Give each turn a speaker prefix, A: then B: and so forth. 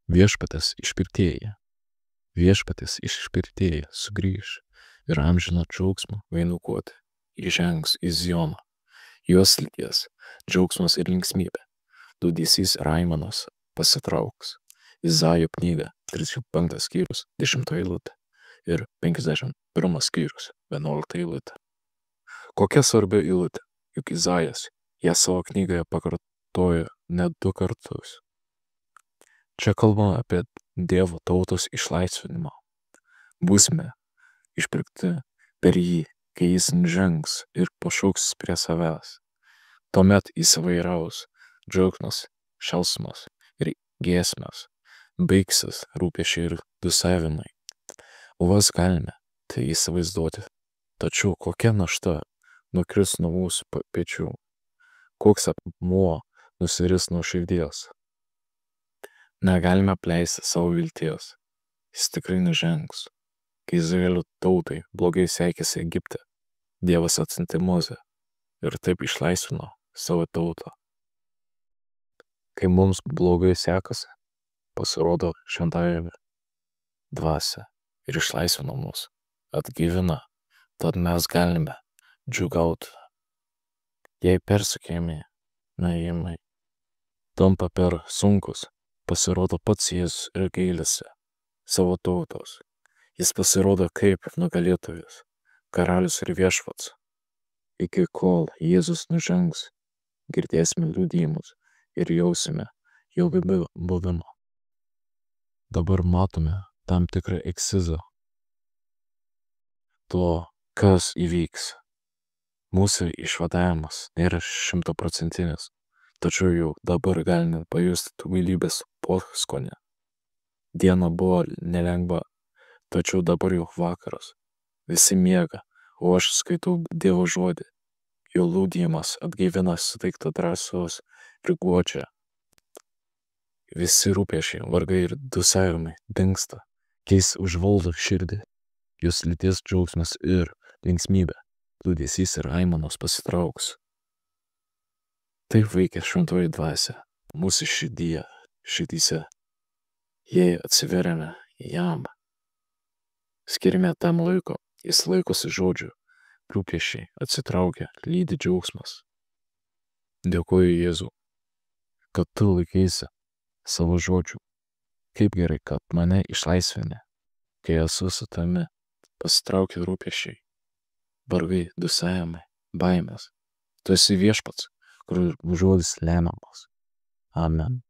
A: Viešpaties išpirkėja. Viešpaties išpirkėja sugrįš ir amžino džiaugsmo vainukuoti įžengs į Zioną. Juos lydės džiaugsmas ir linksmybė. Liūdesys ir aimanos pasitrauks. Izaijo knyga 35 skyrius 10 eilutė ir 51 skyrius 11 eilutė. Kokia svarbi eilutė, juk Izaijas ją savo knygoje pakartojo net 2 kartus. Čia kalbama apie Dievo tautos išlaisvinimą. Būsime išpirkti per jį, kai jis žengs ir pašauks prie savęs. Tuomet įsivairaus džiaugsmas, šėlsmas ir giesmės, baigsis rūpesčiai ir dūsavimai. Vos galime tai įsivaizduoti, tačiau kokia našta nukris nuo mūsų pečių, koks akmuo nusiris nuo širdies. Negalime apleisti savo vilties, jis tikrai nužengs. Kai Izraelio tautai blogai sekėsi Egipte, Dievas atsiuntė Mozę ir taip išlaisvino savo tautą. Kai mums blogai sekasi, pasirodo šventajame dvasia ir išlaisvino mus, atgyvina, tad mes galime džiūgauti. Jei persekiojami tampa per sunkus, pasirodo pats Jėzus ir gailisi savo tautos. Jis pasirodo kaip nugalėtojas, karalius ir viešpats. Iki kol Jėzus nužengs, girdėsime liudijimus ir jausime jo buvimą. Dabar matome tam tikrą ekscizą to, kas įvyks. Mūsų išvadavimas nėra 100%, tačiau jau dabar galime pajusti tų gailybės poskonį. Diena buvo nelengva, tačiau dabar jau vakaras. Visi miega, o aš skaitau Dievo žodį. Jo liudijimas atgaivina suteiktą drąsos ir guodžia. Visi rūpesčiai, vargai ir dūsavimai dingsta, keis užvaldo širdį. Jos lydės džiaugsmas ir linksmybė. Liūdesys ir aimanos pasitrauks. Taip veikia šventoji dvasia mūsų širdyse. Jei atsiveriame jam, skirime tam laiko, jis laikosi žodžių, rūpesčiai atsitraukia, lydi džiaugsmas. Dėkoju Jėzau, kad tu laikaisi savo žodžių. Kaip gerai, kad mane išlaisvini, kai esu su tavimi, pasitraukia rūpesčiai, vargai, dūsavimai, baimės. Tu esi viešpats, kur žodis lemiamas. Amen.